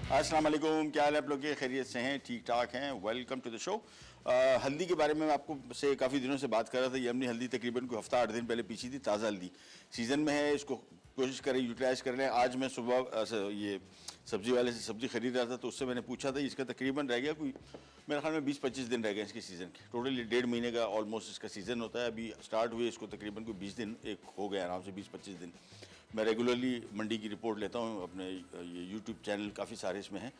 अस्सलाम वालेकुम, क्या हाल है आप लोग के? खैरियत से हैं? ठीक ठाक हैं? Welcome to the show. हल्दी के बारे में मैं आपको से काफ़ी दिनों से बात कर रहा था। ये हमने हल्दी तकरीबन कोई हफ्ता 8 दिन पहले पीछी थी। ताज़ा हल्दी सीज़न में है, इसको कोशिश करें यूटिलाइज़ कर लें। आज मैं सुबह ये सब्ज़ी वाले से सब्ज़ी खरीद रहा था तो उससे मैंने पूछा था, इसका तकरीबन रह गया कोई मेरे ख्याल में 20-25 दिन रह गए इसके सीज़न के। टोटली 1.5 महीने का ऑलमोस्ट इसका सीज़न होता है। अभी स्टार्ट हुए इसको तकरीबन कोई 20 दिन एक हो गए, आराम से 20-25 दिन। मैं रेगुलरली मंडी की रिपोर्ट लेता हूँ अपने ये यूट्यूब चैनल काफ़ी सारे इसमें हैं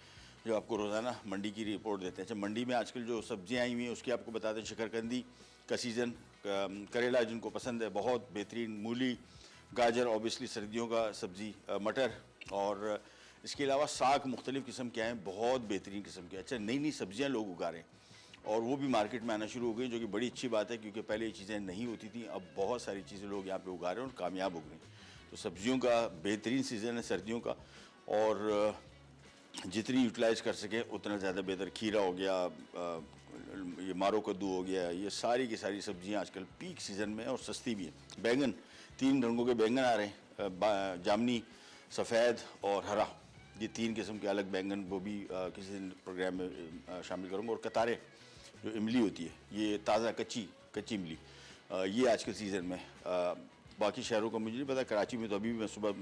जो आपको रोज़ाना मंडी की रिपोर्ट देते हैं। अच्छा, मंडी में आजकल जो सब्जियां आई हुई हैं उसकी आपको बताते हैं। शकरकंदी का सीज़न, करेला जिनको पसंद है बहुत बेहतरीन, मूली, गाजर ऑब्वियसली सर्दियों का सब्ज़ी, मटर, और इसके अलावा साग मुख्तलिफ़ किस्म के हैं, बहुत बेहतरीन किस्म के। अच्छा, नई नई सब्जियाँ लोग उगा रहे हैं और वो भी मार्केट में आना शुरू हो गई, जो कि बड़ी अच्छी बात है क्योंकि पहले ये चीज़ें नहीं होती थी। अब बहुत सारी चीज़ें लोग यहाँ पे उगा रहे हैं और कामयाब हो गई। तो सब्जियों का बेहतरीन सीज़न है सर्दियों का, और जितनी यूटिलाइज़ कर सकें उतना ज़्यादा बेहतर। खीरा हो गया, ये मारो कद्दू हो गया, ये सारी की सारी सब्जियां आजकल पीक सीज़न में और सस्ती भी हैं। बैंगन, 3 रंगों के बैंगन आ रहे हैं, जामनी, सफ़ेद और हरा। ये 3 किस्म के अलग बैंगन, वो भी किसी दिन प्रोग्राम में शामिल करूँगा। और कतारे जो इमली होती है, ये ताज़ा कच्ची इमली, ये आजकल सीज़न में। बाकी शहरों का मुझे नहीं पता, कराची में तो अभी भी मैं सुबह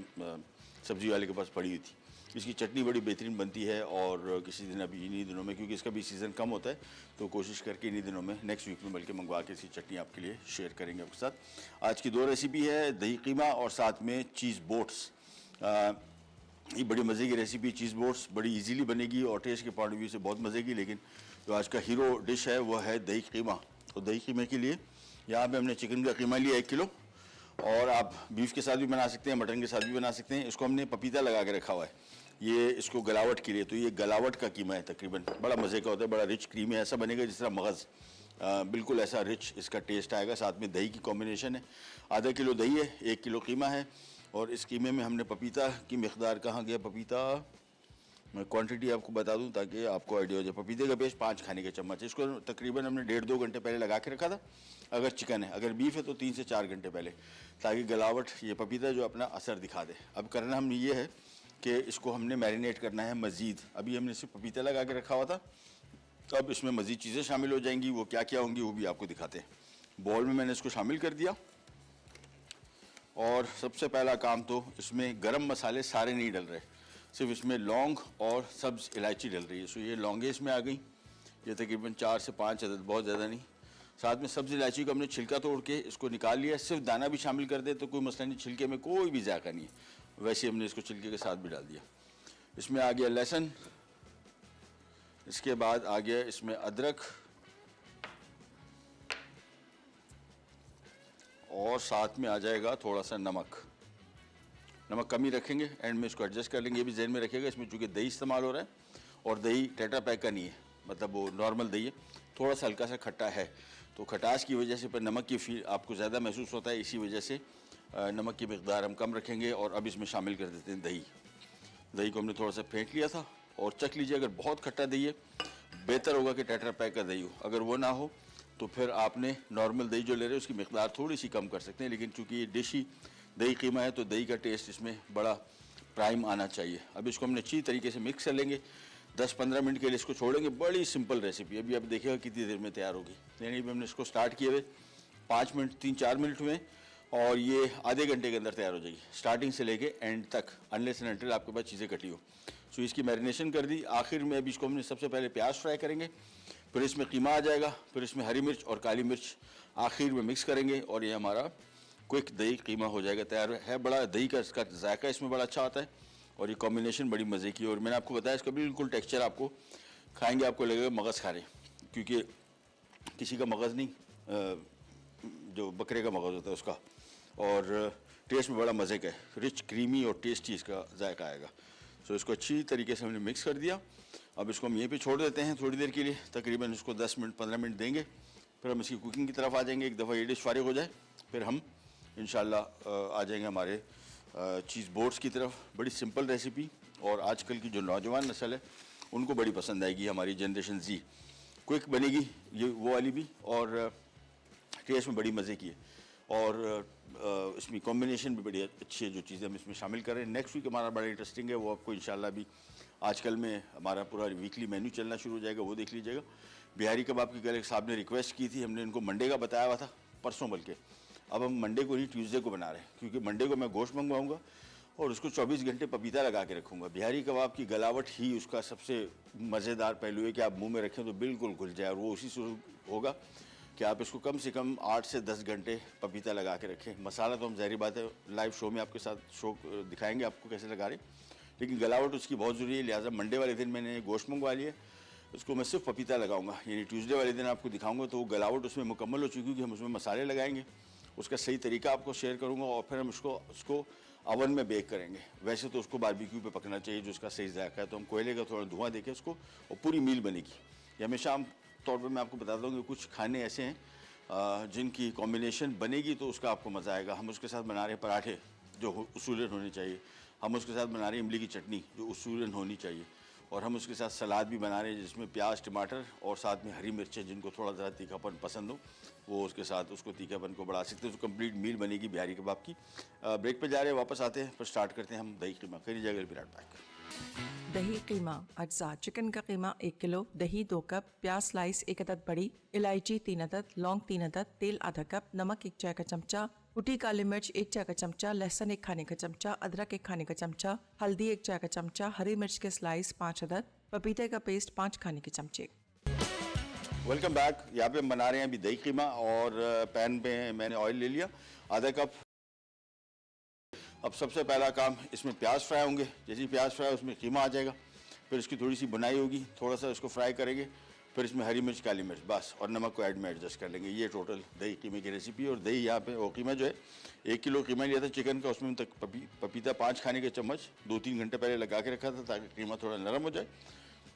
सब्ज़ी वाले के पास पड़ी हुई थी। इसकी चटनी बड़ी बेहतरीन बनती है और किसी दिन अभी इन्हीं दिनों में, क्योंकि इसका भी सीज़न कम होता है, तो कोशिश करके इन्हीं दिनों में नेक्स्ट वीक में बल्कि मंगवा के इसकी चटनी आपके लिए शेयर करेंगे आपके साथ। आज की 2 रेसिपी है, दही कीमा और साथ में चीज़ बोट्स। ये बड़ी मज़े की रेसिपी, चीज़ बोट्स बड़ी इजीली बनेगी और टेस्ट के पॉइंट ऑफ व्यू से बहुत मज़े की। लेकिन जो आज का हीरो डिश है वो है दही कीमा। तो दही कीमे के लिए यहाँ पे हमने चिकन का कीमा लिया 1 किलो, और आप बीफ के साथ भी बना सकते हैं, मटन के साथ भी बना सकते हैं। इसको हमने पपीता लगा के रखा हुआ है, ये इसको गलावट के लिए। तो ये गलावट का कीमा है, तकरीबन बड़ा मज़े का होता है, बड़ा रिच क्रीमी है, ऐसा बनेगा जिस तरह मगज़, बिल्कुल ऐसा रिच इसका टेस्ट आएगा। साथ में दही की कॉम्बिनेशन है। आधा किलो दही है, 1 किलो कीमा है, और इस कीमे में हमने पपीता की मकदार, कहाँ गया पपीता, मैं क्वांटिटी आपको बता दूं ताकि आपको आइडिया हो जाए। पपीते का पेस्ट 5 खाने के चम्मच है। इसको तकरीबन हमने 1.5-2 घंटे पहले लगा के रखा था, अगर चिकन है। अगर बीफ है तो 3 से 4 घंटे पहले, ताकि गलावट ये पपीता जो अपना असर दिखा दे। अब करना हमने ये है कि इसको हमने मैरिनेट करना है मज़ीद। अभी हमने सिर्फ पपीता लगा के रखा हुआ था, अब इसमें मज़ीद चीज़ें शामिल हो जाएंगी। वो क्या क्या होंगी वो भी आपको दिखाते हैं। बॉल में मैंने इसको शामिल कर दिया, और सबसे पहला काम तो इसमें गरम मसाले सारे नहीं डल रहे, सिर्फ इसमें लौंग और सब्ज़ इलायची डल रही है। सो ये लौंगे इसमें आ गई, ये तकरीबन 4 से 5 अदद, बहुत ज़्यादा नहीं। साथ में सब्ज़ इलायची को हमने छिलका तोड़ के इसको निकाल लिया। सिर्फ दाना भी शामिल कर दे तो कोई मसला नहीं, छिलके में कोई भी जायका नहीं है, वैसे हमने इसको छिलके के साथ भी डाल दिया। इसमें आ गया लहसुन, इसके बाद आ गया इसमें अदरक, और साथ में आ जाएगा थोड़ा सा नमक। नमक कम ही रखेंगे, एंड में इसको एडजस्ट कर लेंगे। ये भी जहन में रखिएगा, इसमें चूँकि दही इस्तेमाल हो रहा है और दही टेट्रा पैक का नहीं है, मतलब वो नॉर्मल दही है, थोड़ा सा हल्का सा खट्टा है, तो खटास की वजह से पर नमक की फील आपको ज़्यादा महसूस होता है। इसी वजह से नमक की मकदार हम कम रखेंगे। और अब इसमें शामिल कर देते हैं दही। दही को हमने थोड़ा सा फेंट लिया था, और चख लीजिए। अगर बहुत खट्टा दही है, बेहतर होगा कि टेट्रा पैक का दही हो। अगर वो ना हो तो फिर आपने नॉर्मल दही जो ले रहे हो उसकी मकदार थोड़ी सी कम कर सकते हैं। लेकिन चूँकि ये डिश ही दही कीमा है तो दही का टेस्ट इसमें बड़ा प्राइम आना चाहिए। अब इसको हमने अच्छी तरीके से मिक्स कर लेंगे, 10-15 मिनट के लिए इसको छोड़ेंगे। बड़ी सिंपल रेसिपी, अभी आप देखिएगा कितनी देर में तैयार होगी। यानी अभी हमने इसको स्टार्ट किए हुए 5 मिनट, 3-4 मिनट हुए, और ये आधे घंटे के अंदर तैयार हो जाएगी, स्टार्टिंग से लेके एंड तक, अनलेस एंड अनटिल आपके पास चीज़ें कटी हो। सो इसकी मैरिनेशन कर दी। आखिर में अभी इसको हमने सबसे पहले प्याज फ्राई करेंगे, फिर इसमें कीमा आ जाएगा, फिर इसमें हरी मिर्च और काली मिर्च आखिर में मिक्स करेंगे, और ये हमारा क्विक दही कीमा हो जाएगा, तैयार है। बड़ा दही का इसका जायका इसमें बड़ा अच्छा आता है, और ये कॉम्बिनेशन बड़ी मज़े की। और मैंने आपको बताया इसका बिल्कुल टेक्सचर आपको खाएंगे आपको लगेगा मगज़ खा रहे, क्योंकि किसी का मगज़ नहीं, जो बकरे का मगज़ होता है उसका, और टेस्ट में बड़ा मज़े का है, रिच क्रीमी और टेस्टी इसका जायका आएगा। सो इसको अच्छी तरीके से हमने मिक्स कर दिया। अब इसको हम यहीं पे छोड़ देते हैं थोड़ी देर के लिए, तकरीबन इसको 10-15 मिनट देंगे, फिर हम इसकी कुकिंग की तरफ आ जाएंगे। एक दफ़ा ये डिश फारिग हो जाए फिर हम इंशाल्लाह आ जाएंगे हमारे चीज़ बोट्स की तरफ। बड़ी सिंपल रेसिपी, और आजकल की जो नौजवान नस्ल है उनको बड़ी पसंद आएगी, हमारी जनरेशन जी। क्विक बनेगी ये वो वाली भी, और टेस्ट में बड़ी मज़े की है। और इसमें कॉम्बिनेशन भी बड़ी अच्छी है जो चीज़ें हम इसमें शामिल कर रहे हैं। नेक्स्ट वीक हमारा बड़ा इंटरेस्टिंग है, वो आपको इंशाल्लाह भी आजकल में हमारा पूरा वीकली मेन्यू चलना शुरू हो जाएगा, वो देख लीजिएगा। बिहारी कबाब की कल एक साहब ने रिक्वेस्ट की थी, हमने इनको मंडे का बताया हुआ था, परसों बल्कि। अब हम मंडे को नहीं ट्यूसडे को बना रहे हैं, क्योंकि मंडे को मैं गोश्त मंगवाऊंगा और उसको 24 घंटे पपीता लगा के रखूँगा। बिहारी कबाब की गलावट ही उसका सबसे मज़ेदार पहलू है कि आप मुंह में रखें तो बिल्कुल घुल जाए, और वो उसी से होगा कि आप इसको कम से कम 8 से 10 घंटे पपीता लगा के रखें। मसाला तो हम ज़ाहिर बात है लाइव शो में आपके साथ शो दिखाएंगे आपको कैसे लगा रहे, लेकिन गलावट उसकी बहुत ज़रूरी है। लिहाजा मंडे वाले दिन मैंने गोश्त मंगवा लिया, उसको मैं सिर्फ पपीता लगाऊंगा, यानी ट्यूसडे वाले दिन आपको दिखाऊंगा तो वो गलावट उसमें मुकम्मल हो चुकी है कि हम उसमें मसाले लगाएंगे। उसका सही तरीका आपको शेयर करूंगा और फिर हम उसको अवन में बेक करेंगे। वैसे तो उसको बारबेक्यू पे पकना चाहिए जो उसका सही जायका है, तो हम कोयले का थोड़ा धुआं देके उसको, और पूरी मील बनेगी। ये हमेशा आम तौर पर मैं आपको बताता हूँ कि कुछ खाने ऐसे हैं जिनकी कॉम्बिनेशन बनेगी तो उसका आपको मज़ा आएगा। हम उसके साथ बना रहे हैं पराठे जो उसूलन होने चाहिए, हम उसके साथ बना रहे हैं इमली की चटनी जो उसूलन होनी चाहिए, और हम उसके साथ सलाद भी बना रहे हैं जिसमें प्याज टमाटर और साथ में हरी मिर्चें, जिनको थोड़ा ज़्यादा तीखापन पसंद हो वो उसके साथ उसको तीखापन को बढ़ा सकते हैं। तो कंप्लीट मील बनेगी बिहारी कबाब की। ब्रेक पे जा रहे हैं, वापस आते हैं, पर स्टार्ट करते हैं हम दही कीमा। करी जाएगा विराट पैक। दही कीमा अज्जा। चिकन का कीमा 1 किलो, दही 2 कप, प्याज स्लाइस 1 अदद बड़ी, इलायची 3 अदद, लौंग 3 अदद, तेल आधा कप, नमक 1 चाय का चमचा, कुटी काली मिर्च 1 चाय का चमचा, लहसुन 1 खाने का चमचा, अदरक 1 खाने का चमचा, हल्दी 1 चाय का चमचा, हरी मिर्च के स्लाइस 5 अदद, पपीते का पेस्ट 5 खाने के चमचे। Welcome back. यहाँ पे हम बना रहे हैं अभी दही कीमा, और पैन पे मैंने ऑयल ले लिया आधा कप। अब सबसे पहला काम, इसमें प्याज फ्राई होंगे। जैसे ही प्याज फ्राई उसमें कीमा आ जाएगा, फिर इसकी थोड़ी सी बुनाई होगी, थोड़ा सा इसको फ्राई करेंगे, फिर इसमें हरी मिर्च काली मिर्च बस, और नमक को ऐड में एडजस्ट कर लेंगे। ये टोटल दही कीमे की रेसिपी। और दही यहाँ पे वो कीमा जो है 1 किलो कीमा लिया था चिकन का, उसमें तक पपीता 5 खाने के चम्मच 2-3 घंटे पहले लगा के रखा था ताकि कीमा थोड़ा नरम हो जाए।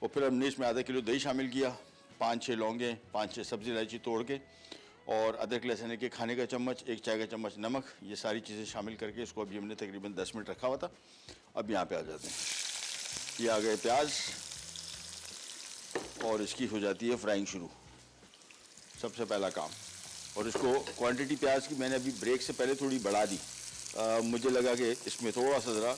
और फिर हमने इसमें आधा किलो दही शामिल किया, 5-6 लौंगे, 5-6 सब्ज़ी इलायची तोड़ के, और अदरक लहसुन के खाने का चम्मच, 1 चाय का चम्मच नमक, ये सारी चीज़ें शामिल करके इसको अभी हमने तकरीबन 10 मिनट रखा हुआ था। अब यहाँ पे आ जाते हैं, ये आ गए प्याज और इसकी हो जाती है फ्राइंग शुरू, सबसे पहला काम। और इसको क्वांटिटी प्याज की मैंने अभी ब्रेक से पहले थोड़ी बढ़ा दी। मुझे लगा कि इसमें थोड़ा सा ज़रा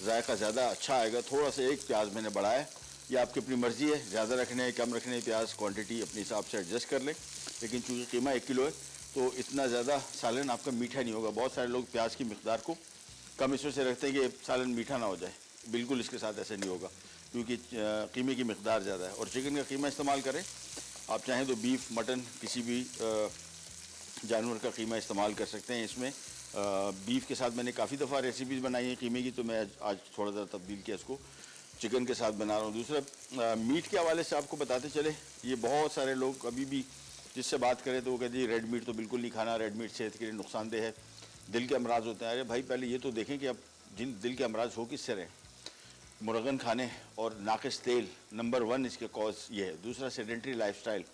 जायका ज़्यादा अच्छा आएगा, थोड़ा सा एक प्याज मैंने बढ़ाया। ये आपकी अपनी मर्ज़ी है, ज़्यादा रखने है कम रखने, प्याज क्वांटिटी अपने हिसाब से एडजस्ट कर लें। लेकिन चूँकि कीमा 1 किलो है तो इतना ज़्यादा सालन आपका मीठा नहीं होगा। बहुत सारे लोग प्याज की मिकदार को कम इसमें से रखते हैं कि सालन मीठा ना हो जाए, बिल्कुल इसके साथ ऐसा नहीं होगा, क्योंकि कीमे की मिकदार ज़्यादा है। और चिकन का कीमा इस्तेमाल करें, आप चाहें तो बीफ मटन किसी भी जानवर का कीमा इस्तेमाल कर सकते हैं। इसमें बीफ के साथ मैंने काफ़ी दफ़ा रेसिपीज़ बनाई हैं कीमे की, तो मैं आज थोड़ा सा तब्दील किया, इसको चिकन के साथ बना रहा हूँ। दूसरा मीट के हवाले से आपको बताते चले, ये बहुत सारे लोग अभी भी जिससे बात करें तो वो कहते हैं रेड मीट तो बिल्कुल नहीं खाना, रेड मीट सेहत के लिए नुकसानदेह है, दिल के अमराज होते हैं। अरे भाई पहले ये तो देखें कि अब जिन दिल के अमराज हो किससे रहे। मुर्गन खाने और नाकिस तेल नंबर 1 इसके कॉज ये है। दूसरा सेडेंट्री लाइफस्टाइल,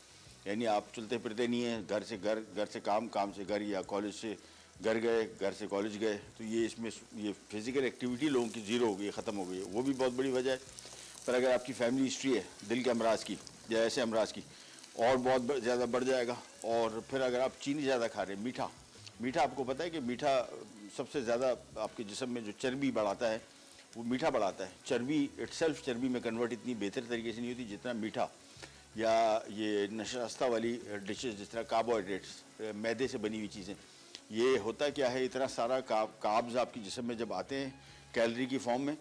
यानी आप चलते फिरते नहीं हैं, घर से घर, घर से काम, काम से घर, या कॉलेज से घर गए, घर से कॉलेज गए, तो ये इसमें ये फिज़िकल एक्टिविटी लोगों की ज़ीरो हो गई है, ख़त्म हो गई है, वो भी बहुत बड़ी वजह है। पर अगर आपकी फैमिली हिस्ट्री है दिल के अमराज की या ऐसे अमराज की, और बहुत ज़्यादा बढ़ जाएगा। और फिर अगर आप चीनी ज़्यादा खा रहे हैं, मीठा मीठा आपको पता है कि मीठा सबसे ज़्यादा आपके जिस्म में जो चर्बी बढ़ाता है वो मीठा बढ़ाता है। चर्बी इटसेल्फ चर्बी में कन्वर्ट इतनी बेहतर तरीके से नहीं होती जितना मीठा या ये नशास्ता वाली डिशेस, जिस तरह कार्बोहाइड्रेट्स, मैदे से बनी हुई चीज़ें। ये होता क्या है, इतना सारा कार्ब्स आपके जिस्म में जब आते हैं कैलोरी की फॉर्म में,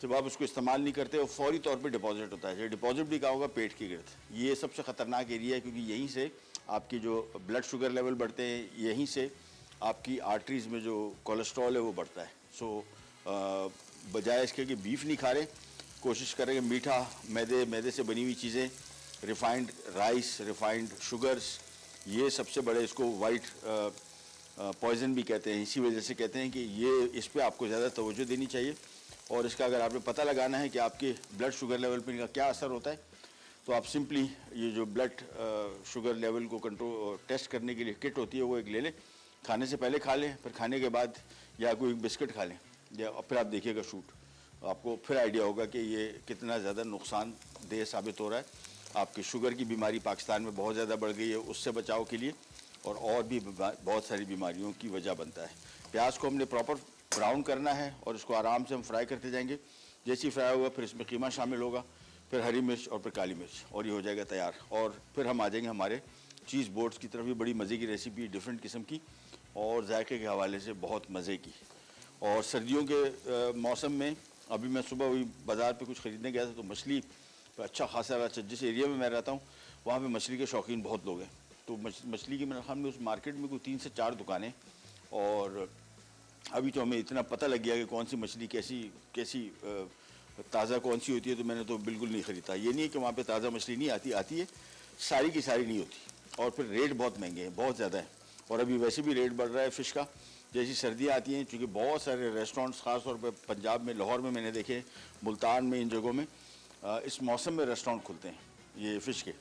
जब आप उसको इस्तेमाल नहीं करते वो फौरी तौर पे डिपॉजिट होता है। डिपॉजिट भी कहा होगा पेट के गिर्द। ये सबसे ख़तरनाक एरिया है, क्योंकि यहीं से आपकी जो ब्लड शुगर लेवल बढ़ते हैं, यहीं से आपकी आर्टरीज़ में जो कोलेस्ट्रॉल है वो बढ़ता है। सो बजाय इसके कि बीफ नहीं खा रहे, कोशिश करेंगे मीठा, मैदे से बनी हुई चीज़ें, रिफाइंड राइस, रिफाइंड शुगर्स, ये सबसे बड़े इसको वाइट पॉइजन भी कहते हैं। इसी वजह से कहते हैं कि ये इस पे आपको ज़्यादा तवज्जो देनी चाहिए। और इसका अगर आपने पता लगाना है कि आपके ब्लड शुगर लेवल पर इनका क्या असर होता है, तो आप सिंपली ये जो ब्लड शुगर लेवल को कंट्रोल टेस्ट करने के लिए किट होती है वो एक ले लें, खाने से पहले खा लें, फिर खाने के बाद या कोई बिस्किट खा लें, या फिर आप देखिएगा शूट, आपको फिर आइडिया होगा कि ये कितना ज़्यादा नुकसानदेह साबित हो रहा है। आपकी शुगर की बीमारी पाकिस्तान में बहुत ज़्यादा बढ़ गई है, उससे बचाव के लिए और भी बहुत सारी बीमारियों की वजह बनता है। प्याज को हमने प्रॉपर ब्राउन करना है और इसको आराम से हम फ्राई करते जाएंगे। जैसे ही फ्राई होगा फिर इसमें कीमा शामिल होगा, फिर हरी मिर्च और फिर काली मिर्च, और ये हो जाएगा तैयार। और फिर हम आ जाएंगे हमारे चीज़ बोर्ड्स की तरफ। ये बड़ी मज़े की रेसिपी, डिफरेंट किस्म की और जायके के हवाले से बहुत मज़े की। और सर्दियों के मौसम में अभी मैं सुबह वही बाज़ार पे कुछ ख़रीदने गया था तो मछली अच्छा खासा, जिस एरिया में मैं रहता हूँ वहाँ पे मछली के शौकीन बहुत लोग हैं। तो मछली की मेरे ख्याल में उस मार्केट में कोई 3 से 4 दुकानें, और अभी तो हमें इतना पता लग गया कि कौन सी मछली कैसी ताज़ा कौन सी होती है, तो मैंने तो बिल्कुल नहीं ख़रीदा। ये नहीं है कि वहाँ पे ताज़ा मछली नहीं आती है, सारी की सारी नहीं होती। और फिर रेट बहुत महंगे हैं, बहुत ज़्यादा है। और अभी वैसे भी रेट बढ़ रहा है फ़िश का। जैसी सर्दियाँ आती हैं, चूँकि बहुत सारे रेस्टोरेंट्स ख़ास तौर पर पंजाब में, लाहौर में मैंने देखे, मुल्तान में, इन जगहों में इस मौसम में रेस्टोरेंट खुलते हैं ये फ़िश के।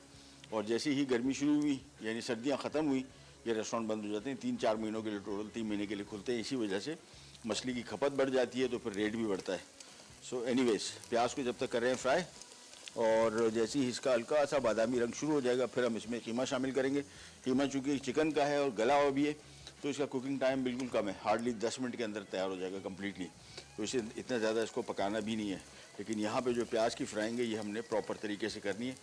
और जैसे ही गर्मी शुरू हुई, यानी सर्दियाँ ख़त्म हुई, ये रेस्टोरेंट बंद हो जाते हैं। 3-4 महीनों के लिए, टोटल 3 महीने के लिए खुलते हैं। इसी वजह से मछली की खपत बढ़ जाती है, तो फिर रेट भी बढ़ता है। सो एनीवेज, प्याज को जब तक कर रहे हैं फ्राई, और जैसे ही इसका हल्का सा बादामी रंग शुरू हो जाएगा फिर हम इसमें कीमा शामिल करेंगे। कीमा चूँकि चिकन का है और गला हुआ भी है, तो इसका कुकिंग टाइम बिल्कुल कम है, हार्डली 10 मिनट के अंदर तैयार हो जाएगा कम्प्लीटली। तो इसे इतना ज़्यादा इसको पकाना भी नहीं है। लेकिन यहाँ पे जो प्याज की फ्राइंग है ये हमने प्रॉपर तरीके से करनी है।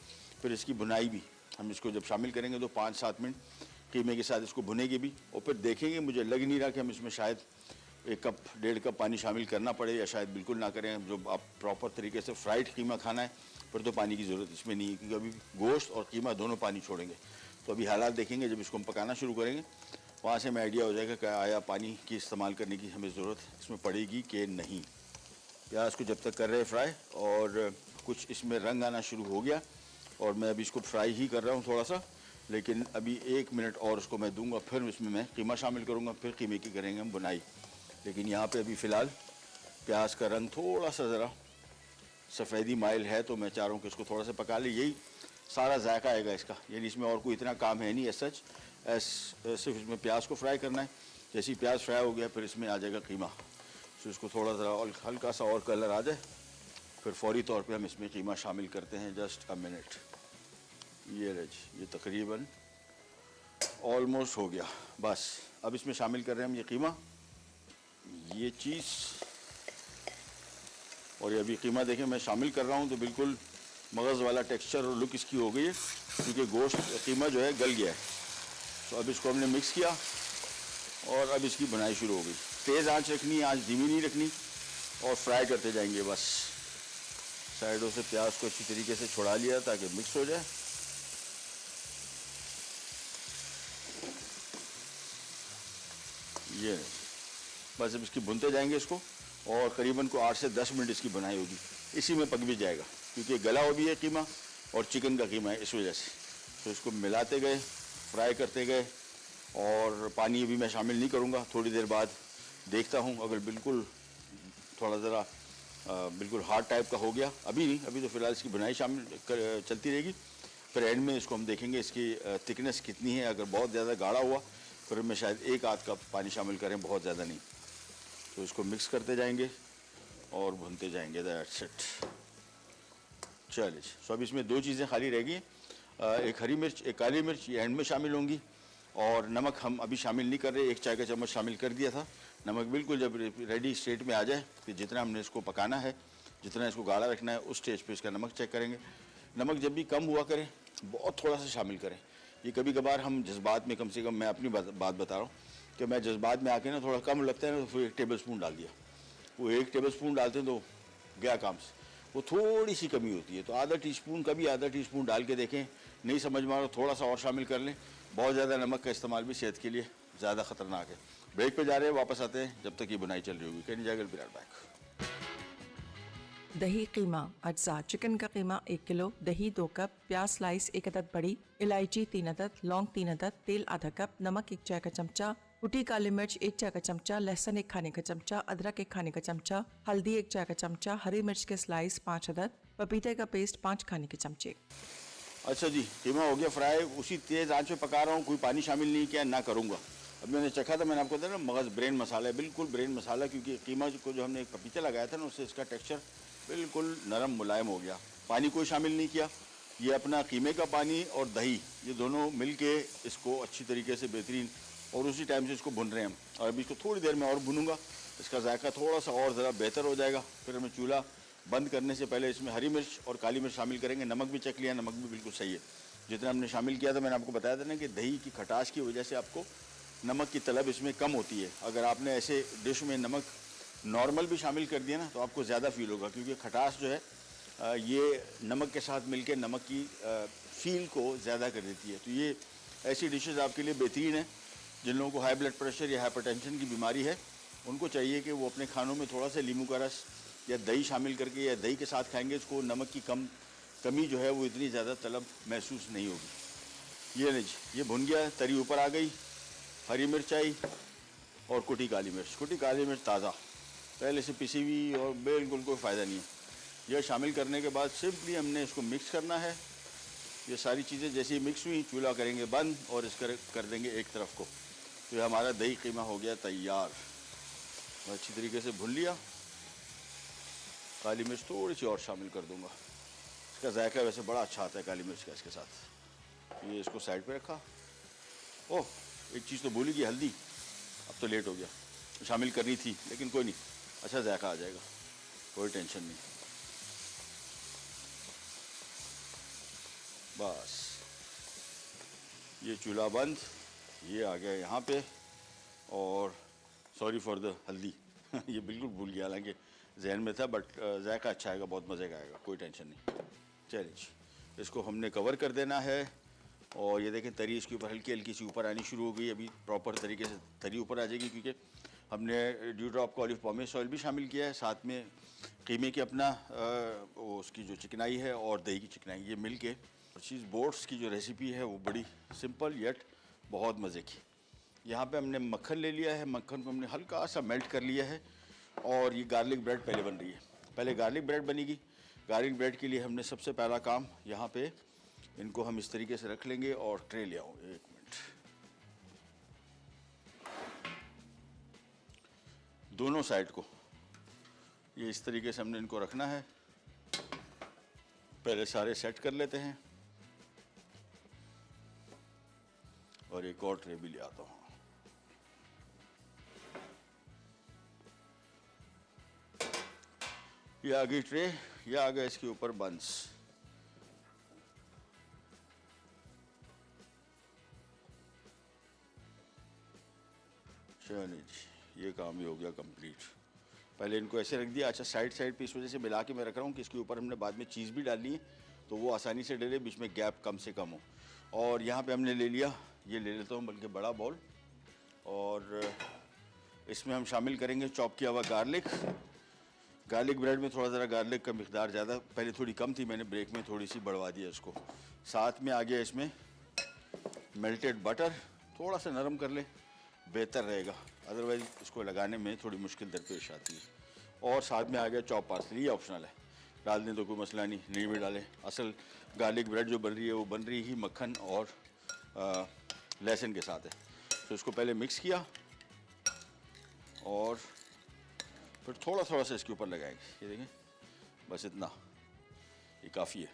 फिर इसकी भुनाई भी हम इसको जब शामिल करेंगे तो 5-7 मिनट कीमे के साथ इसको भुनेंगे भी, और फिर देखेंगे। मुझे लग नहीं रहा कि हम इसमें शायद 1 कप 1.5 कप पानी शामिल करना पड़े, या शायद बिल्कुल ना करें। जो आप प्रॉपर तरीके से फ्राइड कीमा खाना है फिर तो पानी की ज़रूरत इसमें नहीं है, क्योंकि अभी गोश्त और कीमा दोनों पानी छोड़ेंगे। तो अभी हालात देखेंगे, जब इसको हम पकाना शुरू करेंगे वहाँ से हमें आइडिया हो जाएगा कि आया पानी की इस्तेमाल करने की हमें ज़रूरत इसमें पड़ेगी कि नहीं। प्याज को जब तक कर रहे हैं फ्राई, और कुछ इसमें रंग आना शुरू हो गया, और मैं अभी इसको फ्राई ही कर रहा हूँ थोड़ा सा, लेकिन अभी 1 मिनट और उसको मैं दूंगा, फिर इसमें मैं कीमा शामिल करूँगा, फिर कीमे की करेंगे हम बुनाई। लेकिन यहाँ पे अभी फ़िलहाल प्याज का रंग थोड़ा सा ज़रा सफ़ेदी माइल है, तो मैं चाह रहा हूँ कि इसको थोड़ा सा पका ले। यही सारा जायका आएगा इसका, यानी इसमें और कोई इतना काम है नहीं एज सच, सिर्फ इसमें प्याज को फ्राई करना है। जैसे ही प्याज फ्राई हो गया फिर इसमें आ जाएगा कीमा। तो इसको थोड़ा सा और हल्का सा और कलर आ जाए, फिर फौरी तौर पे हम इसमें कीमा शामिल करते हैं। जस्ट अ मिनट, ये तकरीबन ऑलमोस्ट हो गया। बस अब इसमें शामिल कर रहे हैं हम ये कीमा, ये चीज़, और ये अभी कीमा देखें मैं शामिल कर रहा हूँ तो बिल्कुल मगज़ वाला टेक्सचर और लुक इसकी हो गई है, क्योंकि गोश्त कीमा जो है गल गया है। तो अब इसको हमने मिक्स किया और अब इसकी बनाई शुरू हो गई। तेज़ आंच रखनी, आंच धीमी नहीं रखनी, और फ्राई करते जाएंगे। बस साइडों से प्याज को अच्छी तरीके से छुड़ा लिया ताकि मिक्स हो जाए। ये बस अब इसकी भुनते जाएंगे इसको, और करीबन को 8 से 10 मिनट इसकी बनाई होगी। इसी में पक भी जाएगा, क्योंकि गला हुआ भी है कीमा और चिकन का कीमा है, इस वजह से। तो इसको मिलाते गए, फ्राई करते गए, और पानी अभी मैं शामिल नहीं करूँगा। थोड़ी देर बाद देखता हूँ, अगर बिल्कुल थोड़ा ज़रा बिल्कुल हार्ड टाइप का हो गया, अभी नहीं, अभी तो फ़िलहाल इसकी बनाई चलती रहेगी। फिर एंड में इसको हम देखेंगे इसकी थिकनेस कितनी है। अगर बहुत ज़्यादा गाढ़ा हुआ फिर मैं शायद 1 आध कप पानी शामिल करें, बहुत ज़्यादा नहीं। तो इसको मिक्स करते जाएंगे और भूनते जाएंगे। That's it. चलिए, सो अब इसमें 2 चीज़ें खाली रह गई, एक हरी मिर्च, एक काली मिर्च, ये एंड में शामिल होंगी। और नमक हम अभी शामिल नहीं कर रहे, 1 चाय का चम्मच शामिल कर दिया था। नमक बिल्कुल जब रेडी स्टेट में आ जाए कि जितना हमने इसको पकाना है, जितना इसको गाढ़ा रखना है, उस स्टेज पे इसका नमक चेक करेंगे। नमक जब भी कम हुआ करें, बहुत थोड़ा सा शामिल करें। ये कभी कभार हम जज्बात में, कम से कम मैं अपनी बात बता रहा हूँ कि मैं जज्बात में आके ना थोड़ा कम लगता है ना, तो फिर 1 टेबल स्पून डाल दिया। वो 1 टेबल स्पून डालते हैं तो गया काम से। वो थोड़ी सी कमी होती है, तो आधा टीस्पून, कभी आधा टीस्पून डाल के देखें। नहीं समझ में आ रहा, थोड़ा सा और शामिल कर लें। बहुत ज़्यादा नमक का इस्तेमाल भी सेहत के लिए ज़्यादा ख़तरनाक है। ब्रेक पे जा रहे हैं, वापस आते हैं जब तक ये बुनाई चल रही होगी। कैन जागर बी राइट बैक। दही कीमा अज्जा। चिकन का कीमा 1 किलो, दही 2 कप, प्याज स्लाइस 1 अदद बड़ी, इलायची 3 अदद, लौंग 3 अदद, तेल आधा कप, नमक 1 चाय का चमचा, कुटी काली मिर्च 1 चाय का चमचा, लहसुन 1 खाने का चमचा, अदरक 1 खाने का चमचा, हल्दी 1 चाय का चमचा, हरी मिर्च के स्लाइस 5 अदद, पपीते का पेस्ट 5 खाने के चमचे। अच्छा जी, कीमा हो गया फ्राई। उसी तेज़ आंच पे पका रहा हूँ, कोई पानी शामिल नहीं किया, ना करूँगा। अब मैंने चखा था, मैंने आपको बताया ना, मगज़ ब्रेन मसाला है, बिल्कुल ब्रेन मसाला। क्योंकि कीमा को जो हमने एक पपीते लगाया था ना, उससे इसका टेक्सचर बिल्कुल नरम मुलायम हो गया। पानी कोई शामिल नहीं किया, ये अपना कीमे का पानी और दही ये दोनों मिलके इसको अच्छी तरीके से बेहतरीन, और उसी टाइम से इसको भुन रहे हैं हम। और अभी इसको थोड़ी देर में और भुनूंगा, इसका जायका थोड़ा सा और ज़रा बेहतर हो जाएगा। फिर हमें चूल्हा बंद करने से पहले इसमें हरी मिर्च और काली मिर्च शामिल करेंगे। नमक भी चेक लिया, नमक भी बिल्कुल सही है जितना हमने शामिल किया था। मैंने आपको बताया था ना कि दही की खटास की वजह से आपको नमक की तलब इसमें कम होती है। अगर आपने ऐसे डिश में नमक नॉर्मल भी शामिल कर दिया ना तो आपको ज़्यादा फील होगा, क्योंकि खटास जो है ये नमक के साथ मिलके नमक की फील को ज़्यादा कर देती है। तो ये ऐसी डिशेस आपके लिए बेहतरीन है। जिन लोगों को हाई ब्लड प्रेशर या हाइपरटेंशन की बीमारी है उनको चाहिए कि वो अपने खानों में थोड़ा सा नींबू का रस या दही शामिल करके या दही के साथ खाएंगे, इसको नमक की कमी जो है वो इतनी ज़्यादा तलब महसूस नहीं होगी। ये नहीं जी, ये भुन गया, तरी ऊपर आ गई, हरी मिर्च आई और कुटी काली मिर्च। कुटी काली मिर्च ताज़ा, पहले से पिसी हुई और बिल्कुल कोई फ़ायदा नहीं है। यह शामिल करने के बाद सिंपली हमने इसको मिक्स करना है। ये सारी चीज़ें जैसे ही मिक्स हुई चूल्हा करेंगे बंद और इसका कर देंगे एक तरफ को। तो ये हमारा दही कीमा हो गया तैयार। अच्छी तरीके से भून लिया। काली मिर्च थोड़ी सी और शामिल कर दूंगा, इसका जायका वैसे बड़ा अच्छा आता है काली मिर्च का इसके साथ। ये इसको साइड पे रखा। ओह, एक चीज़ तो भूल गई, हल्दी। अब तो लेट हो गया, शामिल करनी थी लेकिन कोई नहीं, अच्छा जायका आ जाएगा, कोई टेंशन नहीं। बस ये चूल्हा बंद, ये आ गया यहाँ पे। और सॉरी फॉर द हल्दी ये बिल्कुल भूल गया, हालांकि जहन में था, बट जायका अच्छा आएगा, बहुत मज़े का आएगा, कोई टेंशन नहीं। चलिए जी, इसको हमने कवर कर देना है। और ये देखें तरी इसके ऊपर हल्की हल्की सी ऊपर आनी शुरू हो गई। अभी प्रॉपर तरीके से तरी ऊपर आ जाएगी, क्योंकि हमने ड्यू ड्रॉप का ऑलिव पॉमेस ऑयल भी शामिल किया है, साथ में कीमे की अपना उसकी जो चिकनाई है और दही की चिकनाई, ये मिल के चीज़ बोट्स की जो रेसिपी है वो बड़ी सिंपल येट बहुत मज़े की। यहाँ पे हमने मक्खन ले लिया है, मक्खन को हमने हल्का सा मेल्ट कर लिया है। और ये गार्लिक ब्रेड पहले बन रही है, पहले गार्लिक ब्रेड बनेगी। गार्लिक ब्रेड के लिए हमने सबसे पहला काम यहाँ पे इनको हम इस तरीके से रख लेंगे। और ट्रे ले आओ, एक मिनट। दोनों साइड को ये इस तरीके से हमने इनको रखना है। पहले सारे सेट कर लेते हैं और एक और ट्रे भी ले आता हूँ। ये आ गई ट्रे, ये आ गया इसके ऊपर बंस। चलिए जी, ये काम ही हो गया कंप्लीट। पहले इनको ऐसे रख दिया। अच्छा, साइड साइड पे इस वजह से मिला के मैं रख रहा हूँ कि इसके ऊपर हमने बाद में चीज़ भी डालनी है तो वो आसानी से डले, बीच में गैप कम से कम हो। और यहाँ पे हमने ले लिया, ये ले लेता हूँ बल्कि बड़ा बाउल, और इसमें हम शामिल करेंगे चॉप किया हुआ गार्लिक। गार्लिक ब्रेड में थोड़ा ज़रा गार्लिक का मिक़दार ज़्यादा, पहले थोड़ी कम थी, मैंने ब्रेक में थोड़ी सी बढ़वा दिया इसको। साथ में आ गया इसमें मेल्टेड बटर, थोड़ा सा नरम कर ले बेहतर रहेगा, अदरवाइज़ इसको लगाने में थोड़ी मुश्किल दरपेश आती है। और साथ में आ गया चॉप पार्सली, ये ऑप्शनल है, डाल दें तो कोई मसला नहीं, नहीं भी डालें। असल गार्लिक ब्रेड जो बन रही है वो बन रही ही मक्खन और लहसुन के साथ है। तो इसको पहले मिक्स किया और फिर थोड़ा थोड़ा सा इसके ऊपर लगाएंगे। ये देखें, बस इतना, ये काफ़ी है।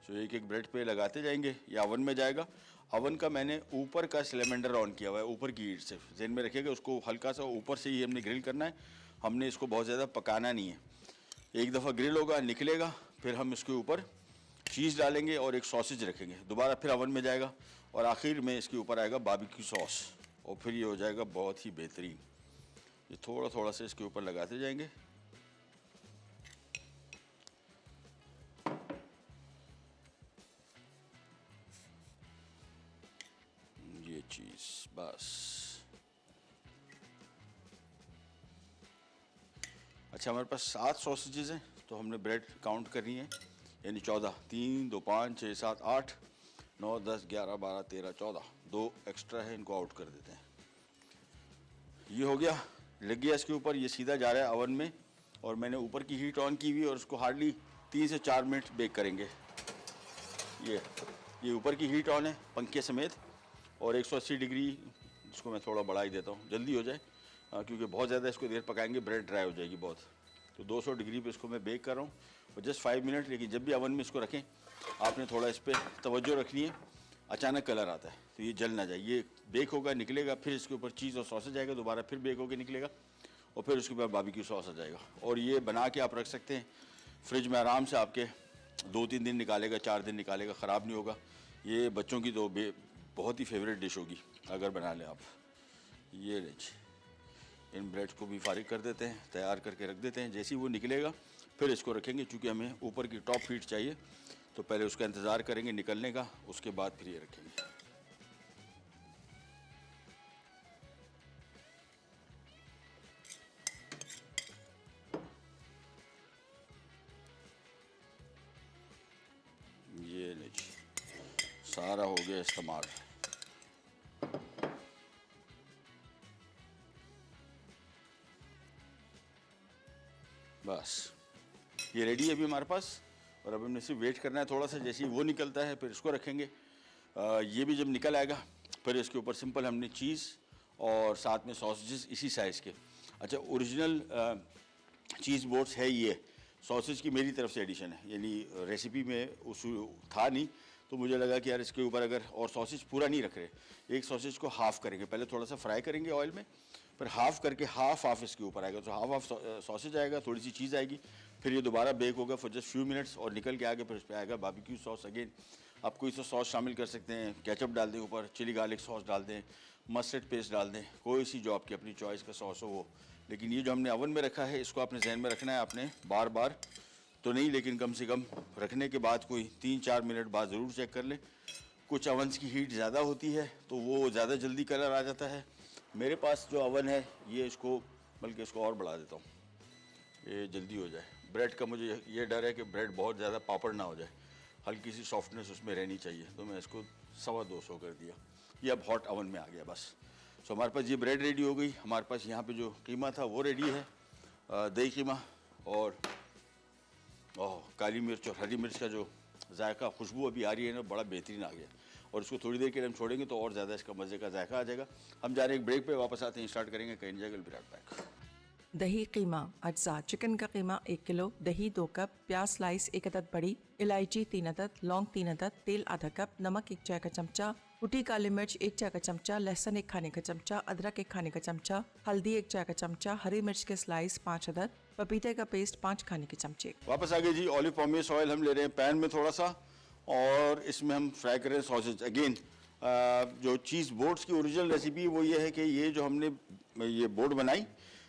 तो एक एक ब्रेड पे लगाते जाएंगे। ये ओवन में जाएगा। ओवन का मैंने ऊपर का सिलेंडर ऑन किया हुआ है, ऊपर की हीट से, ज़हन में रखिएगा। उसको हल्का सा ऊपर से ही हमने ग्रिल करना है, हमने इसको बहुत ज़्यादा पकाना नहीं है। एक दफ़ा ग्रिल होगा, निकलेगा, फिर हम इसके ऊपर चीज़ डालेंगे और एक सॉसेज रखेंगे, दोबारा फिर ओवन में जाएगा और आखिर में इसके ऊपर आएगा बारबेक्यू सॉस, और फिर ये हो जाएगा बहुत ही बेहतरीन। ये थोड़ा थोड़ा सा इसके ऊपर लगाते जाएंगे। ये चीज़ बस। अच्छा, हमारे पास 7 सॉसेजेस हैं तो हमने ब्रेड काउंट करनी है, यानी 14, 3, 2, 5, 6, 7, 8, 9, 10, 11, 12, 13, 14, 2 एक्स्ट्रा है, इनको आउट कर देते हैं। ये हो गया, लग गया इसके ऊपर, ये सीधा जा रहा है ओवन में। और मैंने ऊपर की हीट ऑन की हुई और उसको हार्डली 3 से 4 मिनट बेक करेंगे। ये ऊपर की हीट ऑन है पंखे समेत, और 180 डिग्री, इसको मैं थोड़ा बढ़ा ही देता हूँ जल्दी हो जाए, क्योंकि बहुत ज़्यादा इसको देर पकाएंगे ब्रेड ड्राई हो जाएगी बहुत। तो 200 डिग्री पे इसको मैं बेक कर रहा हूँ। For just 5 minute. लेकिन जब भी अवन में इसको रखें आपने थोड़ा इस पर तवज्जो रखनी है, अचानक कलर आता है तो ये जल ना जाए। ये बेक होगा, निकलेगा, फिर इसके ऊपर चीज़ और सॉसेज आएगा, दोबारा फिर बेक होकर निकलेगा और फिर उसके बाद बारबेक्यू सॉस आ जाएगा। और ये बना के आप रख सकते हैं फ्रिज में आराम से, आपके 2-3 दिन निकालेगा, 4 दिन निकालेगा, ख़राब नहीं होगा। ये बच्चों की तो बहुत ही फेवरेट डिश होगी अगर बना लें आप। ये लीजिए, इन ब्रेड को भी फारिग कर देते हैं, तैयार करके रख देते हैं। जैसे ही वो निकलेगा फिर इसको रखेंगे, चूँकि हमें ऊपर की टॉप हीट चाहिए तो पहले उसका इंतज़ार करेंगे निकलने का, उसके बाद फिर ये रखेंगे। ये लीजिए, सारा हो गया इस्तेमाल। बस ये रेडी है अभी हमारे पास, और अब हमने सिर्फ वेट करना है थोड़ा सा। जैसे ही वो निकलता है फिर इसको रखेंगे। ये भी जब निकल आएगा फिर इसके ऊपर सिंपल हमने चीज़ और साथ में सॉसेजेस इसी साइज़ के। अच्छा, ओरिजिनल चीज़ बोर्ड्स है ये, सॉसेज की मेरी तरफ से एडिशन है, यानी रेसिपी में उस था नहीं तो मुझे लगा कि यार इसके ऊपर अगर, और सॉसेज पूरा नहीं रख रहे, एक सॉसेज को हाफ़ करेंगे, पहले थोड़ा सा फ्राई करेंगे ऑयल में, फिर हाफ़ करके हाफ इसके ऊपर आएगा, तो हाफ सॉसेज आएगा, थोड़ी सी चीज़ आएगी, फिर ये दोबारा बेक होगा फॉर जस्ट फ्यू मिनट्स और निकल के आगे फिर उस पर आएगा बारबेक्यू सॉस। अगेन आप कोई सा सॉस शामिल कर सकते हैं, केचप डाल दें ऊपर, चिली गार्लिक सॉस डाल दें, मस्टर्ड पेस्ट डाल दें, कोई सी जो आपकी अपनी चॉइस का सॉस हो वो। लेकिन ये जो हमने ओवन में रखा है इसको आपने जहन में रखना है, आपने बार बार तो नहीं, लेकिन कम से कम रखने के बाद कोई 3-4 मिनट बाद ज़रूर चेक कर लें। कुछ ओवन्स की हीट ज़्यादा होती है तो वो ज़्यादा जल्दी कलर आ जाता है। मेरे पास जो ओवन है ये इसको, बल्कि इसको और बढ़ा देता हूँ, ये जल्दी हो जाए। ब्रेड का मुझे ये डर है कि ब्रेड बहुत ज़्यादा पापड़ ना हो जाए, हल्की सी सॉफ्टनेस उसमें रहनी चाहिए, तो मैं इसको 250 कर दिया। ये अब हॉट ओवन में आ गया बस। सो हमारे पास ये ब्रेड रेडी हो गई। हमारे पास यहाँ पे जो कीमा था वो रेडी है, दही कीमा, और काली मिर्च और हरी मिर्च का जो जायका, खुशबू अभी आ रही है ना, बड़ा बेहतरीन आ गया। और इसको थोड़ी देर के लिए हम छोड़ेंगे तो और ज़्यादा इसका मज़े का जायका आ जाएगा। हम जा रहे हैं एक ब्रेक पे, वापस आते हैं, स्टार्ट करेंगे, कहीं नहीं जाएगा, विल बी राइट बैक। दही कीमा अज्जा, चिकन का कीमा 1 किलो, दही 2 कप, प्याज स्लाइस 1 अदद बड़ी, इलायची 3 अदद, लौंग 3 अदद, तेल आधा कप, नमक 1 चाय का चमचा, कुटी काली मिर्च 1 चाय का चमचा, लहसुन 1 खाने का चमचा, अदरक 1 खाने का चमचा, हल्दी 1 चाय का चमचा, हरी मिर्च के स्लाइस 5 अदद, पपीते का पेस्ट 5 खाने के चमचे। वापस आ गए जी। ऑलिव पॉमेस ऑयल हम ले रहे हैं पैन में थोड़ा सा, और इसमें हम फ्राई कर रहे हैं सॉसेज। अगेन जो चीज़ बोर्ड्स की ओरिजिनल रेसिपी वो ये है कि ये जो हमने ये बोर्ड बनाई,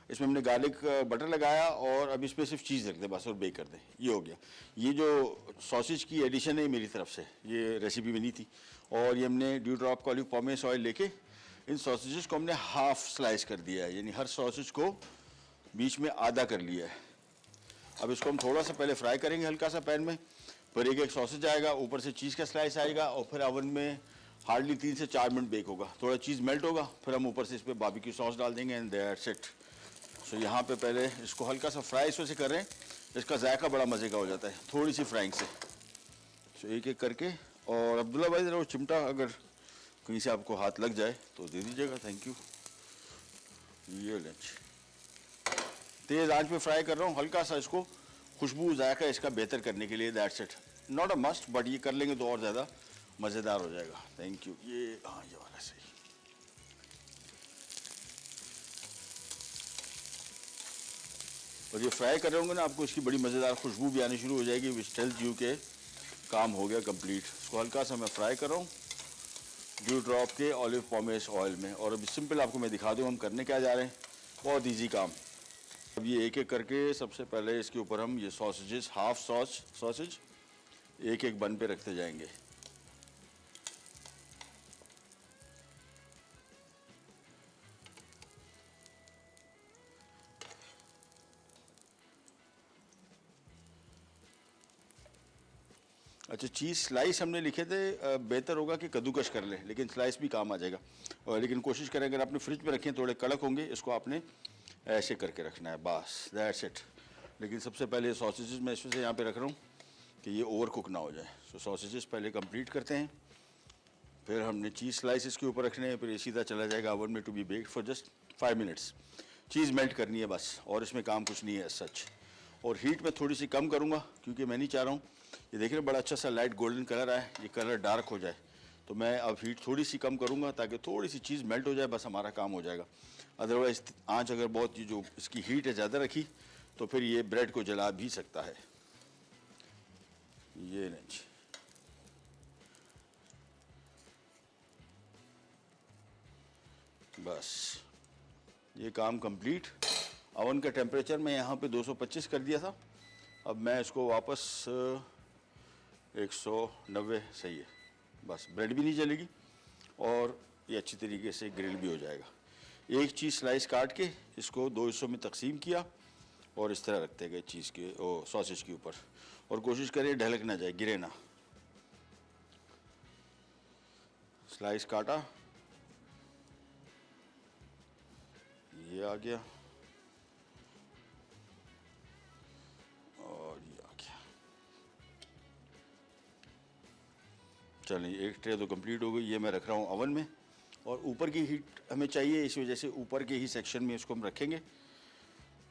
इसमें हमने गार्लिक बटर लगाया और अब इस पर सिर्फ चीज़ रख दें बस और बेक कर दें, ये हो गया। ये जो सॉसेज की एडिशन है मेरी तरफ से, ये रेसिपी में नहीं थी। और ये हमने ड्यू ड्रॉप का ऑलिव पॉमेस ऑयल लेके इन सॉसेजेस को हमने हाफ स्लाइस कर दिया है, यानी हर सॉसेज को बीच में आधा कर लिया है। अब इसको हम थोड़ा सा पहले फ्राई करेंगे हल्का सा पैन में, फिर एक सॉसेज आएगा, ऊपर से चीज़ का स्लाइस आएगा, और फिर ओवन में हार्डली 3 से 4 मिनट बेक होगा, थोड़ा चीज़ मेल्ट होगा, फिर हम ऊपर से इस पर बारबेक्यू सॉस डाल देंगे एंड दैट्स इट। सो यहाँ पे पहले इसको हल्का सा फ्राई इस वजह से कर रहे हैं, इसका जायका बड़ा मज़े का हो जाता है थोड़ी सी फ्राइंग से। सो एक एक करके, और अब्दुल्ला भाई ज़रा वो चिमटा अगर कहीं से आपको हाथ लग जाए तो दे दीजिएगा, थैंक यू। ये लंच तेज़ आंच पे फ्राई कर रहा हूँ हल्का सा, इसको खुशबू जायका इसका बेहतर करने के लिए, that's it. Not a must, but ये कर लेंगे तो और ज़्यादा मज़ेदार हो जाएगा। Thank you. ये हाँ, ये वाला सही। और ये फ्राई कर रहे होंगे ना, आपको इसकी बड़ी मज़ेदार खुशबू भी आनी शुरू हो जाएगी, विच टेल्स यू के काम हो गया कंप्लीट। इसको हल्का सा मैं फ्राई कर रहा हूँ ड्यू ड्रॉप के ऑलिव पॉमेस ऑयल में। और अभी सिंपल आपको मैं दिखा दूँ हम करने क्या जा रहे हैं, बहुत ईजी काम। अब ये एक एक करके सबसे पहले इसके ऊपर हम ये सॉसेजेस, हाफ सॉसेज एक एक बन पे रखते जाएंगे। अच्छा, चीज़ स्लाइस हमने लिखे थे, बेहतर होगा कि कद्दूकश कर लें, लेकिन स्लाइस भी काम आ जाएगा। और लेकिन कोशिश करें अगर आपने फ्रिज में रखें थोड़े कड़क होंगे, इसको आपने ऐसे करके रखना है, बस दैट्स इट। लेकिन सबसे पहले सॉसेजेस मैं इस वजह से यहाँ पे रख रहा हूँ कि ये ओवर कुक ना हो जाए। सो सॉसेजेस पहले कंप्लीट करते हैं, फिर हमने चीज़ स्लाइस इसके ऊपर रखने हैं, फिर ये सीधा चला जाएगा ओवन में to be baked for just 5 minutes. Cheese melt करनी है बस, और इसमें काम कुछ नहीं है सच। और हीट में थोड़ी सी कम करूँगा क्योंकि मैं नहीं चाह रहा हूँ, ये देख रहे हैं बड़ा अच्छा सा लाइट गोल्डन कलर आया, ये कलर डार्क हो जाए। तो मैं अब हीट थोड़ी सी कम करूँगा ताकि थोड़ी सी चीज़ मेल्ट हो जाए, बस हमारा काम हो जाएगा। अदरवाइज आँच अगर बहुत जो इसकी हीट है ज़्यादा रखी तो फिर ये ब्रेड को जला भी सकता है। ये नहीं, बस ये काम कंप्लीट। ओवन का टेम्परेचर मैं यहाँ पे 225 कर दिया था, अब मैं इसको वापस 190 सही है। बस ब्रेड भी नहीं जलेगी और ये अच्छी तरीके से ग्रिल भी हो जाएगा। एक चीज़ स्लाइस काट के इसको 2 हिस्सों में तकसीम किया और इस तरह रखते गए चीज़ के सॉसेज के ऊपर, और कोशिश करें ढलक ना जाए, गिरे ना। स्लाइस काटा, ये आ गया और ये आ गया। चलिए एक ट्रे तो कंप्लीट हो गई, ये मैं रख रहा हूँ ओवन में, और ऊपर की हीट हमें चाहिए, इस वजह से ऊपर के ही सेक्शन में इसको हम रखेंगे।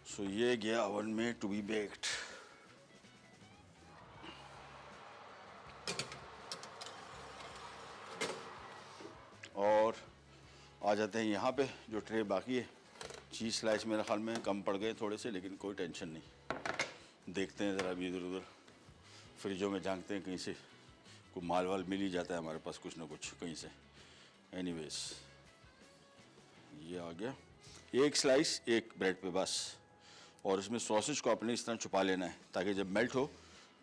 सो ये गया ओवन में टू बी बेक्ड। और आ जाते हैं यहाँ पे, जो ट्रे बाकी है। चीज़ स्लाइस मेरे ख्याल में कम पड़ गए थोड़े से, लेकिन कोई टेंशन नहीं। देखते हैं ज़रा अभी इधर उधर फ्रिजों में झांकते हैं, कहीं से कोई माल वाल मिल ही जाता है हमारे पास कुछ ना कुछ कहीं से। एनीवेज ये आ गया, एक स्लाइस एक ब्रेड पे बस। और इसमें सॉसेज को अपने इस तरह छुपा लेना है ताकि जब मेल्ट हो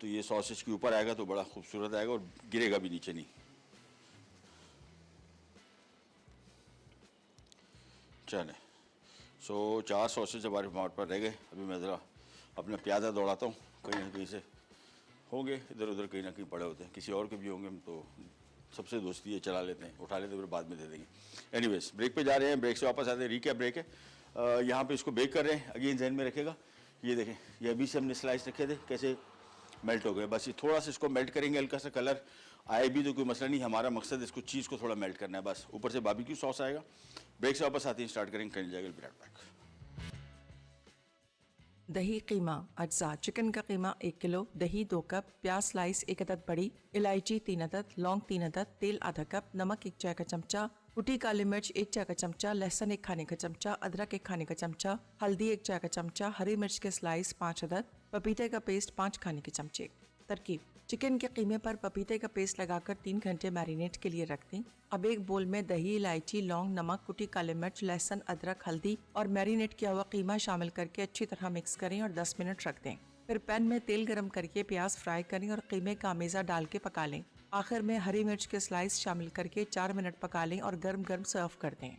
तो ये सॉसेज के ऊपर आएगा तो बड़ा खूबसूरत आएगा और गिरेगा भी नीचे नहीं। चले, सो 4 सॉसेज हमारे पर रह गए। अभी मैं ज़रा अपना प्यादा दौड़ाता हूँ, कहीं ना कहीं से होंगे इधर उधर, कहीं ना कहीं पड़े होते हैं, किसी और के भी होंगे, हम तो सबसे दोस्ती है, चला लेते हैं, उठा लेते हैं, फिर बाद में दे देंगे। एनीवेज ब्रेक पे जा रहे हैं, ब्रेक से वापस आते हैं। रिकैप ब्रेक है, यहाँ पे इसको बेक कर रहे हैं। अगेन जहन में रखेगा, ये देखें, ये अभी से हमने स्लाइस रखे थे कैसे मेल्ट हो गए। बस ये थोड़ा सा इसको मेल्ट करेंगे, हल्का सा कलर आए भी तो कोई मसला नहीं, हमारा मकसद इसको चीज़ को थोड़ा मेल्ट करना है बस। ऊपर से बारबेक्यू सॉस आएगा। ब्रेक से वापस आते हैं, स्टार्ट करेंगे, कर जाएगा ब्रेड पैक। दही कीमा अज्जा। चिकन का कीमा 1 किलो, दही 2 कप, प्याज स्लाइस 1 अदद बड़ी, इलायची 3 अदद, लौंग 3 अदद, तेल आधा कप, नमक 1 चाय का चमचा, कुटी काली मिर्च 1 चाय का चमचा, लहसुन 1 खाने का चमचा, अदरक 1 खाने का चमचा, हल्दी 1 चाय का चमचा, हरी मिर्च के स्लाइस 5 अदद, पपीते का पेस्ट 5 खाने के चमचे। तरकीब: चिकन के कीमे पर पपीते का पेस्ट लगाकर 3 घंटे मैरिनेट के लिए रख दें। अब एक बोल में दही, इलायची, लौंग, नमक, कुटी काली मिर्च, लहसुन, अदरक, हल्दी और मैरिनेट किया हुआ कीमा शामिल करके अच्छी तरह मिक्स करें और 10 मिनट रख दें। फिर पैन में तेल गरम करके प्याज फ्राई करें और कीमे का अमेज़ा डाल के पका लें। आखिर में हरी मिर्च के स्लाइस शामिल करके 4 मिनट पका लें और गर्म गर्म सर्व कर दें।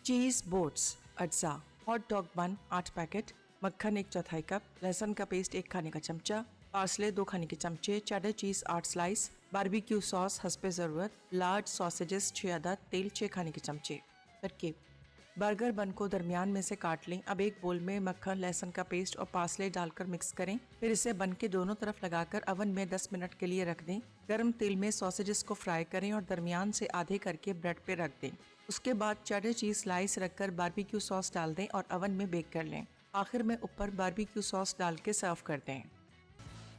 चीज़ बोट्स अज्जा। हॉट डॉग बन 8 पैकेट, मक्खन 1/4 कप, लहसुन का पेस्ट 1 खाने का चमचा, पार्सले 2 खाने के चमचे, cheddar cheese 8 slice, barbecue sauce हस्बे ज़रूरत, लार्ज सॉसेजेस 6 अदद, तेल 6 खाने के चमचे। तरकीब: बर्गर बन को दरमियान में से काट लें। अब एक बोल में मक्खन, लहसुन का पेस्ट और पार्सले डालकर मिक्स करें। फिर इसे बन के दोनों तरफ लगाकर अवन में 10 मिनट के लिए रख दें। गर्म तेल में सॉसेजेस को फ्राई करें और दरमियान से आधे करके ब्रेड पे रख दें। उसके बाद चेडर चीज़ स्लाइस रखकर बारबेक्यू सॉस डाल दें और अवन में बेक कर लें। आखिर में ऊपर बारबेक्यू सॉस डाल के सर्व कर दें।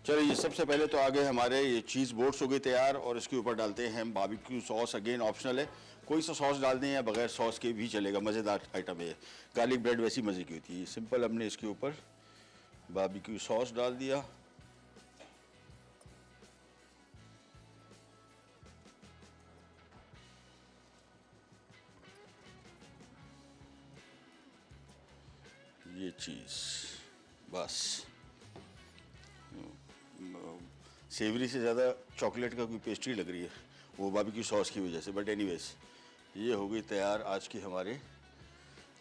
चलिए, ये सबसे पहले तो आगे हमारे ये चीज़ बोट्स हो गए तैयार, और इसके ऊपर डालते हैं हम बारबेक्यू सॉस। अगेन ऑप्शनल है, कोई सा सॉस डाल दें या बगैर सॉस के भी चलेगा, मज़ेदार आइटम है। गार्लिक ब्रेड वैसी मज़े की होती है। सिंपल हमने इसके ऊपर बारबेक्यू सॉस डाल दिया, ये चीज़ बस। सेवरी से ज़्यादा चॉकलेट का कोई पेस्ट्री लग रही है वो बारबेक्यू सॉस की वजह से, बट एनीवेज ये हो गई तैयार आज की हमारे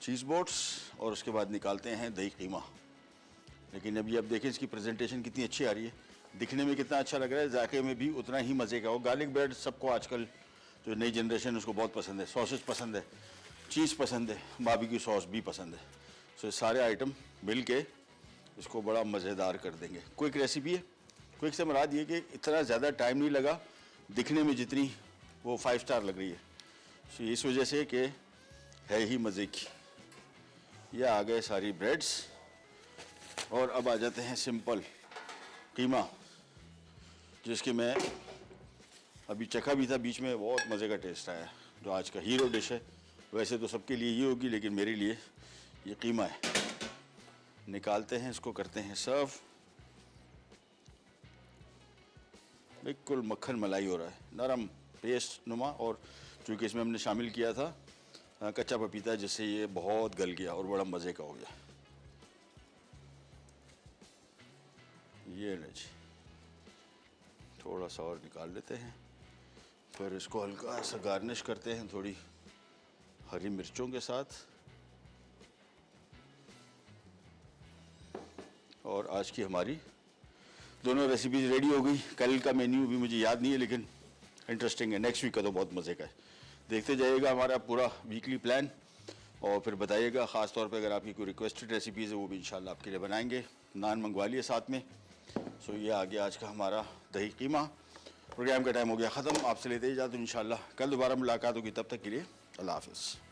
चीज़ बोट्स। और उसके बाद निकालते हैं दही कीमा। लेकिन अभी आप देखें इसकी प्रेजेंटेशन कितनी अच्छी आ रही है, दिखने में कितना अच्छा लग रहा है, जायके में भी उतना ही मज़े का हो। गार्लिक ब्रेड सबको आजकल जो नई जनरेशन है उसको बहुत पसंद है, सॉसेज पसंद है, चीज़ पसंद है, बारबेक्यू सॉस भी पसंद है। सो ये सारे आइटम मिल के इसको बड़ा मज़ेदार कर देंगे। क्विक रेसिपी है, क्विक से मुराद ये कि इतना ज़्यादा टाइम नहीं लगा, दिखने में जितनी वो 5 स्टार लग रही है। सो इस वजह से कि है ही मज़े की। ये आ गए सारी ब्रेड्स, और अब आ जाते हैं सिंपल कीमा, जिसकी मैं अभी चखा भी था बीच में, बहुत मज़े का टेस्ट आया। जो आज का हीरो डिश है, वैसे तो सबके लिए ये होगी, लेकिन मेरे लिए ये कीमा है। निकालते हैं इसको, करते हैं सर्व। बिल्कुल मक्खन मलाई हो रहा है, नरम पेस्ट नुमा। और चूँकि इसमें हमने शामिल किया था कच्चा पपीता, जिससे ये बहुत गल गया और बड़ा मज़े का हो गया। ये ना जी, थोड़ा सा और निकाल लेते हैं, फिर इसको हल्का सा गार्निश करते हैं थोड़ी हरी मिर्चों के साथ। और आज की हमारी दोनों रेसिपीज रेडी हो गई। कल का मेन्यू भी मुझे याद नहीं है, लेकिन इंटरेस्टिंग है। नेक्स्ट वीक का तो बहुत मज़े का है। देखते जाइएगा हमारा पूरा वीकली प्लान, और फिर बताइएगा। ख़ास तौर पे अगर आपकी कोई रिक्वेस्टेड रेसिपीज़ है, वो भी इंशाल्लाह आपके लिए बनाएंगे। नान मंगवा लिए साथ में। सो ये आ गया आज का हमारा दही कीमा। प्रोग्राम का टाइम हो गया ख़त्म। आपसे लेते ही जाते हैं इंशाल्लाह। कल दोबारा मुलाकात होगी, तब तक के लिए अल्लाह हाफ़िज़।